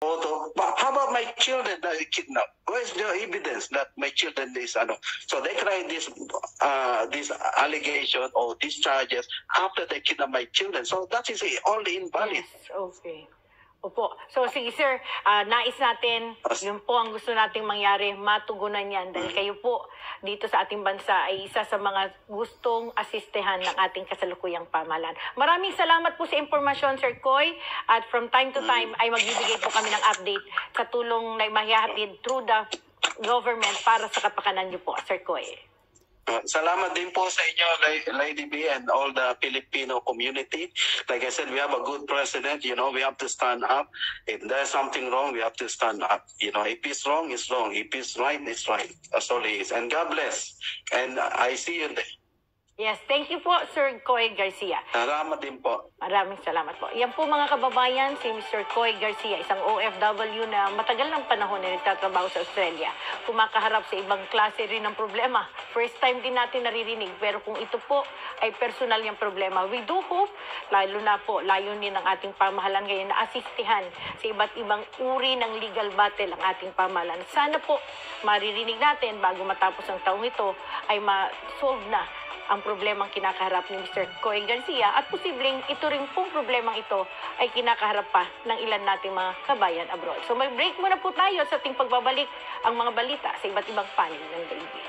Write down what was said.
photo. But how about my children that you kidnapped? Where's the evidence that my children is ano? So they cried this allegation or these charges after they kidnapped my children. So that is only invalid. Yes, okay. Opo. So sige sir, nais natin, yun po ang gusto nating mangyari, matugunan yan. Dahil kayo po dito sa ating bansa ay isa sa mga gustong asistehan ng ating kasalukuyang pamahalaan. Maraming salamat po sa impormasyon, Sir Koy. At from time to time ay magbibigay po kami ng update sa tulong na mahihatid through the government para sa kapakanan niyo po, Sir Koy. Salamat din po sa inyo, Lady B, and all the Filipino community. Like I said, we have a good president. You know, we have to stand up. If there's something wrong, we have to stand up. You know, if it's wrong, it's wrong. If it's right, it's right. That's all it is. And God bless. And I see you there. Yes, thank you po, Sir Koy Garcia. Salamat din po. Maraming salamat po. Yan po mga kababayan, si Mr. Koy Garcia, isang OFW na matagal ng panahon na nagtatrabaho sa Australia. Kumakaharap sa ibang klase rin ng problema. First time din natin naririnig, pero kung ito po ay personal yung problema, we do hope, lalo na po, layunin ng ating pamahalaan ngayon na asistihan sa iba't ibang uri ng legal battle ang ating pamahalaan. Sana po maririnig natin bago matapos ang taong ito ay ma-solve na ang problemang kinakaharap ni Mr. Koy Garcia at posibleng ito rin pong problemang ito ay kinakaharap pa ng ilan nating mga kabayan abroad. So mag-break muna po tayo sa ating pagbabalik ang mga balita sa iba't ibang panig ng daigdig.